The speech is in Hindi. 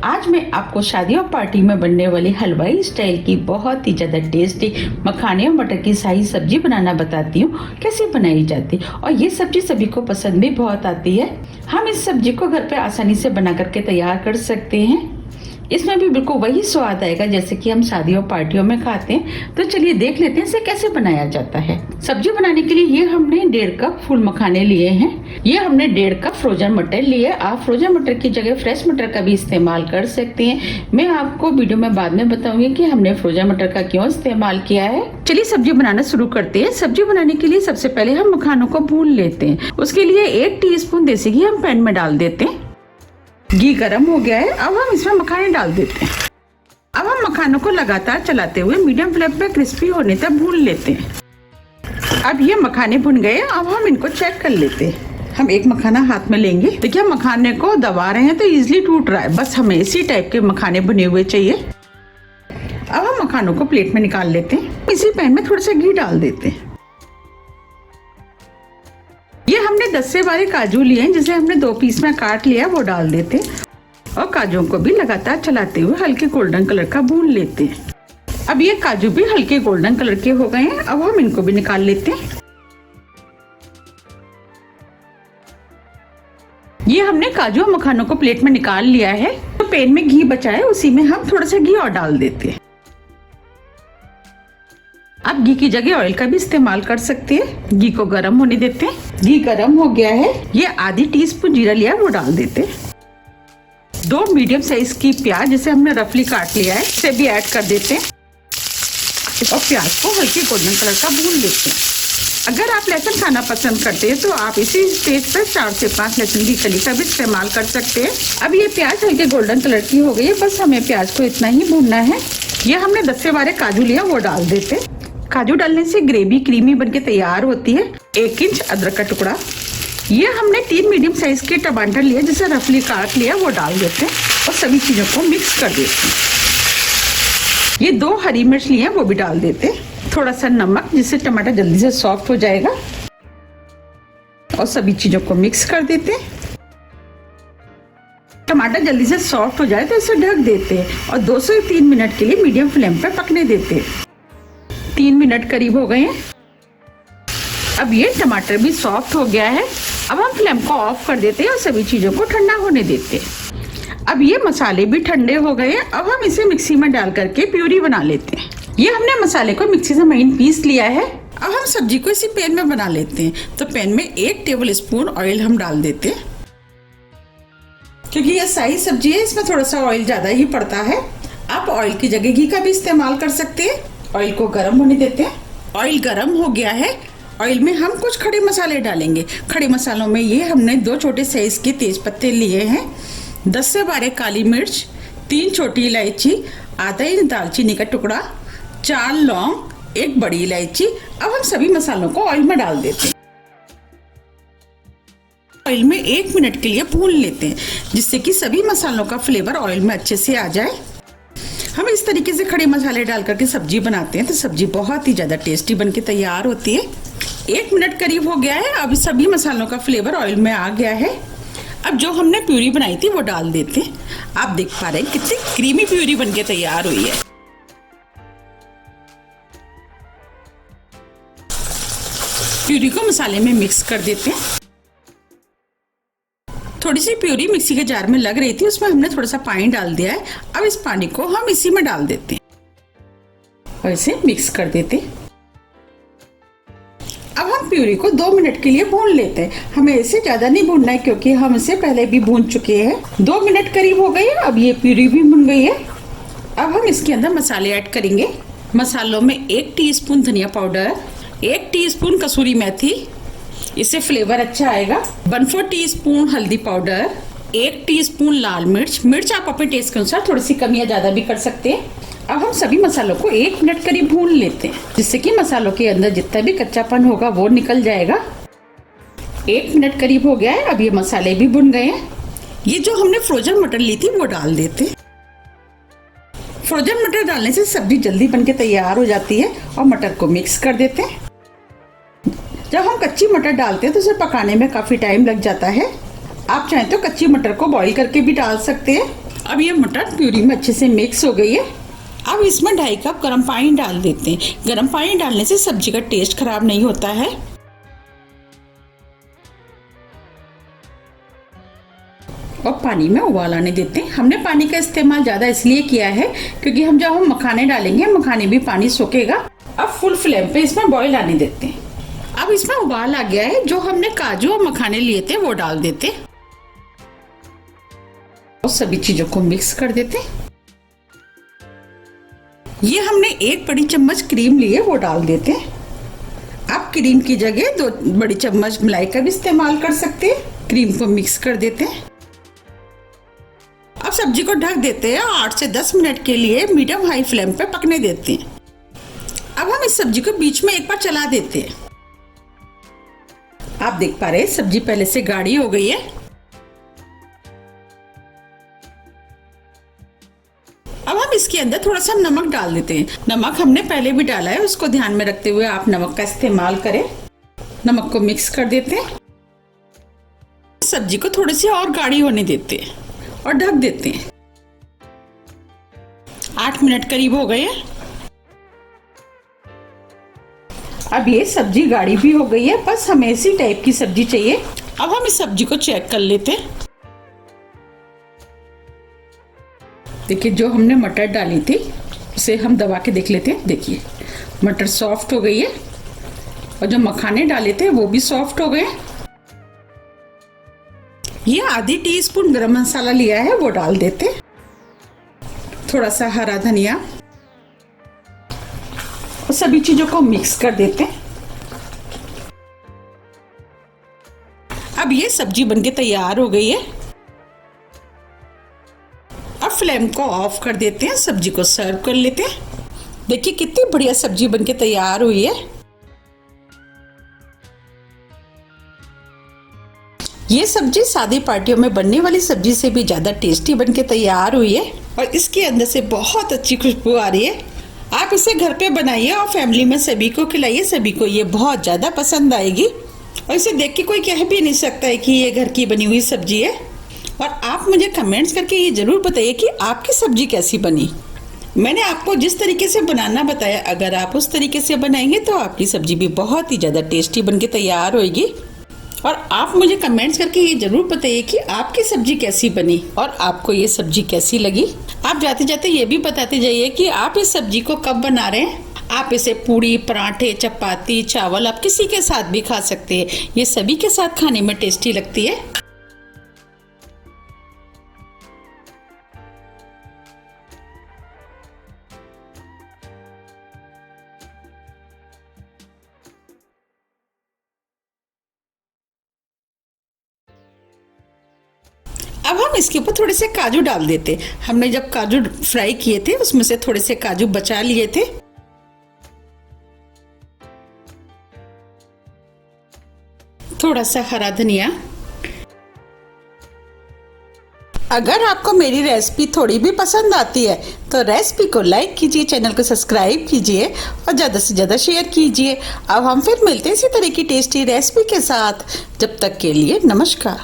आज मैं आपको शादियों पार्टी में बनने वाली हलवाई स्टाइल की बहुत ही ज़्यादा टेस्टी मखाने और मटर की शाही सब्जी बनाना बताती हूँ कैसे बनाई जाती है। और ये सब्जी सभी को पसंद भी बहुत आती है। हम इस सब्जी को घर पे आसानी से बना करके तैयार कर सकते हैं। इसमें भी बिल्कुल वही स्वाद आएगा जैसे कि हम शादियों पार्टियों में खाते हैं। तो चलिए देख लेते हैं इसे कैसे बनाया जाता है। सब्जी बनाने के लिए ये हमने 1.5 कप फूल मखाने लिए हैं। ये हमने 1.5 कप फ्रोजन मटर लिए। आप फ्रोजन मटर की जगह फ्रेश मटर का भी इस्तेमाल कर सकते हैं। मैं आपको वीडियो में बाद में बताऊंगी कि हमने फ्रोजन मटर का क्यों इस्तेमाल किया है। चलिए सब्जी बनाना शुरू करते हैं। सब्जी बनाने के लिए सबसे पहले हम मखानों को भून लेते हैं। उसके लिए 1 टीस्पून देसी घी हम पैन में डाल देते हैं। घी गरम हो गया है, अब हम इसमें मखाने डाल देते हैं। अब हम मखानों को लगातार चलाते हुए मीडियम फ्लेम पे क्रिस्पी होने तक भून लेते हैं। अब ये मखाने भुन गए, अब हम इनको चेक कर लेते हैं। हम एक मखाना हाथ में लेंगे। देखिए हम मखाने को दबा रहे हैं तो इजीली टूट रहा है। बस हमें इसी टाइप के मखाने भुने हुए चाहिए। अब हम मखानों को प्लेट में निकाल लेते हैं। इसी पैन में थोड़ा सा घी डाल देते हैं। ये हमने 10 से 12 काजू लिए हैं जिसे हमने 2 पीस में काट लिया, वो डाल देते हैं। और काजू को भी लगातार चलाते हुए हल्के गोल्डन कलर का भून लेते हैं। अब ये काजू भी हल्के गोल्डन कलर के हो गए हैं। अब हम इनको भी निकाल लेते हैं। ये हमने काजू और मखानों को प्लेट में निकाल लिया है। तो पैन में घी बचा है, उसी में हम थोड़ा सा घी और डाल देते हैं। आप घी की जगह ऑयल का भी इस्तेमाल कर सकते हैं। घी को गर्म होने देते हैं। घी गर्म हो गया है। ये आधी टीस्पून जीरा लिया वो डाल देते हैं। 2 मीडियम साइज की प्याज जिसे हमने रफली काट लिया है इसे भी ऐड कर देते हैं। और प्याज को हल्के गोल्डन कलर का भून लेते हैं। अगर आप लहसुन खाना पसंद करते हैं तो आप इसी स्टेज पर 4 से 5 लहसुन की कली का भी इस्तेमाल कर सकते हैं। अब ये प्याज हल्के गोल्डन कलर की हो गई है। बस हमें प्याज को इतना ही भूनना है। ये हमने 10 से 12 काजू लिया वो डाल देते हैं। काजू डालने से ग्रेवी क्रीमी बनके तैयार होती है। 1 इंच अदरक का टुकड़ा। ये हमने 3 मीडियम साइज के टमाटर लिए जिसे रफली काट लिया वो डाल देते हैं और सभी चीजों को मिक्स कर देते हैं। ये 2 हरी मिर्च लिए वो भी डाल देते हैं। थोड़ा सा नमक जिससे टमाटर जल्दी से सॉफ्ट हो जाएगा और सभी चीजों को मिक्स कर देते हैं। टमाटर जल्दी से सॉफ्ट हो जाए तो इसे ढक देते हैं और 2 से 3 मिनट के लिए मीडियम फ्लेम पर पकने देते हैं। 3 मिनट करीब हो गए हैं। अब ये टमाटर भी सॉफ्ट हो गया है। अब हम फ्लेम को ऑफ कर देते हैं और सभी चीजों को ठंडा होने देते हैं। अब ये मसाले भी ठंडे हो गए हैं। अब हम इसे मिक्सी में डाल करके प्यूरी बना लेते हैं। ये हमने मसाले को मिक्सी से महीन पीस लिया है। अब हम सब्जी को इसी पैन में बना लेते हैं। तो पैन में 1 टेबल स्पून ऑयल हम डाल देते हैं। क्योंकि ये शाही सब्जी है इसमें थोड़ा सा ऑयल ज्यादा ही पड़ता है। आप ऑयल की जगह घी का भी इस्तेमाल कर सकते हैं। ऑयल को गर्म होने देते हैं। ऑयल गर्म हो गया है। ऑयल में हम कुछ खड़े मसाले डालेंगे। खड़े मसालों में ये हमने 2 छोटे साइज के तेज पत्ते लिए हैं, 10 से 12 काली मिर्च, 3 छोटी इलायची, आधा इंच दालचीनी का टुकड़ा, 4 लौंग, 1 बड़ी इलायची। अब हम सभी मसालों को ऑयल में डाल देते हैं। ऑयल में 1 मिनट के लिए भून लेते हैं जिससे कि सभी मसालों का फ्लेवर ऑयल में अच्छे से आ जाए। हम इस तरीके से खड़े मसाले डाल करके सब्जी बनाते हैं तो सब्जी बहुत ही ज़्यादा टेस्टी बनके तैयार होती है। 1 मिनट करीब हो गया है। अब सभी मसालों का फ्लेवर ऑयल में आ गया है। अब जो हमने प्यूरी बनाई थी वो डाल देते हैं। आप देख पा रहे हैं कितनी क्रीमी प्यूरी बनके तैयार हुई है। प्यूरी को मसाले में मिक्स कर देते हैं। थोड़ी सी प्यूरी मिक्सी के जार में लग रही थी, उसमें हमने थोड़ा सा पानी डाल दिया है। अब इस पानी को हम इसी में डाल देते हैं और इसे मिक्स कर देते हैं। अब हम प्यूरी को 2 मिनट के लिए भून लेते हैं। हमें इसे ज्यादा नहीं भूनना है क्योंकि हम इसे पहले भी भून चुके हैं। 2 मिनट करीब हो गए। अब ये प्यूरी भी भुन गई है। अब हम इसके अंदर मसाले ऐड करेंगे। मसालों में 1 टीस्पून धनिया पाउडर, 1 टीस्पून कसूरी मेथी, इससे फ्लेवर अच्छा आएगा, 1/4 टीस्पून हल्दी पाउडर, 1 टीस्पून लाल मिर्च आप अपने टेस्ट के अनुसार थोड़ी सी कम या ज्यादा भी कर सकते हैं। अब हम सभी मसालों को 1 मिनट करीब भून लेते हैं जिससे कि मसालों के अंदर जितना भी कच्चापन होगा वो निकल जाएगा। 1 मिनट करीब हो गया है। अब ये मसाले भी भुन गए हैं। ये जो हमने फ्रोजन मटर ली थी वो डाल देते हैं। फ्रोजन मटर डालने से सब्जी जल्दी बनके तैयार हो जाती है। और मटर को मिक्स कर देते हैं। जब हम कच्ची मटर डालते हैं तो उसे पकाने में काफी टाइम लग जाता है। आप चाहें तो कच्ची मटर को बॉईल करके भी डाल सकते हैं। अब ये मटर प्यूरी में अच्छे से मिक्स हो गई है। अब इसमें 2.5 कप गर्म पानी डाल देते हैं। गर्म पानी डालने से सब्जी का टेस्ट खराब नहीं होता है। और पानी में उबाल आने देते हैं। हमने पानी का इस्तेमाल ज़्यादा इसलिए किया है क्योंकि जब हम मखाने डालेंगे मखाने भी पानी सोखेगा। अब फुल फ्लेम पे इसमें बॉईल आने देते हैं। अब इसमें उबाल आ गया है। जो हमने काजू और मखाने लिए थे वो डाल देते हैं और सभी चीज़ों को मिक्स कर देते हैं। ये हमने 1 बड़ी चम्मच क्रीम ली है वो डाल देते हैं। आप क्रीम की जगह 2 बड़ी चम्मच मलाई का भी इस्तेमाल कर सकते हैं। क्रीम को मिक्स कर देते हैं। अब सब्जी को ढक देते हैं। 8 से 10 मिनट के लिए मीडियम हाई फ्लेम पे पकने देते हैं। अब हम इस सब्जी को बीच में एक बार चला देते हैं। आप देख पा रहे हैं सब्जी पहले से गाढ़ी हो गई है। अब हम इसके अंदर थोड़ा सा नमक डाल देते हैं। नमक हमने पहले भी डाला है, उसको ध्यान में रखते हुए आप नमक का इस्तेमाल करें। नमक को मिक्स कर देते हैं। सब्जी को थोड़ी सी और गाढ़ी होने देते हैं और ढक देते हैं। 8 मिनट करीब हो गए हैं। अब ये सब्जी गाढ़ी भी हो गई है, बस हमें इसी टाइप की सब्जी चाहिए। अब हम इस सब्जी को चेक कर लेते हैं। देखिए जो हमने मटर डाली थी उसे हम दबा के देख लेते हैं। देखिए मटर सॉफ्ट हो गई है और जो मखाने डाले थे वो भी सॉफ्ट हो गए। ये आधी टीस्पून गरम मसाला लिया है वो डाल देते। थोड़ा सा हरा धनिया और सभी चीजों को मिक्स कर देते। अब ये सब्जी बनके तैयार हो गई है। अब फ्लेम को ऑफ कर देते हैं। सब्जी को सर्व कर लेते हैं। देखिए कितनी बढ़िया सब्जी बनके तैयार हुई है। ये सब्जी शादी पार्टियों में बनने वाली सब्जी से भी ज्यादा टेस्टी बनके तैयार हुई है और इसके अंदर से बहुत अच्छी खुशबू आ रही है। आप इसे घर पे बनाइए और फैमिली में सभी को खिलाइए। सभी को ये बहुत ज्यादा पसंद आएगी और इसे देख के कोई कह भी नहीं सकता है कि ये घर की बनी हुई सब्जी है। और आप मुझे कमेंट्स करके ये जरूर बताइए कि आपकी सब्जी कैसी बनी। मैंने आपको जिस तरीके से बनाना बताया, अगर आप उस तरीके से बनाएंगे तो आपकी सब्जी भी बहुत ही ज़्यादा टेस्टी बनके तैयार होगी। और आप मुझे कमेंट्स करके ये जरूर बताइए कि आपकी सब्जी कैसी बनी और आपको ये सब्जी कैसी लगी। आप जाते जाते ये भी बताते जाइए कि आप इस सब्जी को कब बना रहे हैं। आप इसे पूड़ी, पराठे, चपाती, चावल, आप किसी के साथ भी खा सकते हैं। ये सभी के साथ खाने में टेस्टी लगती है। अब हम इसके ऊपर थोड़े से काजू डाल देते। हमने जब काजू फ्राई किए थे उसमें से थोड़े से काजू बचा लिए थे। थोड़ा सा हरा धनिया। अगर आपको मेरी रेसिपी थोड़ी भी पसंद आती है तो रेसिपी को लाइक कीजिए, चैनल को सब्सक्राइब कीजिए और ज़्यादा से ज़्यादा शेयर कीजिए। अब हम फिर मिलते हैं इसी तरह की टेस्टी रेसिपी के साथ। जब तक के लिए नमस्कार।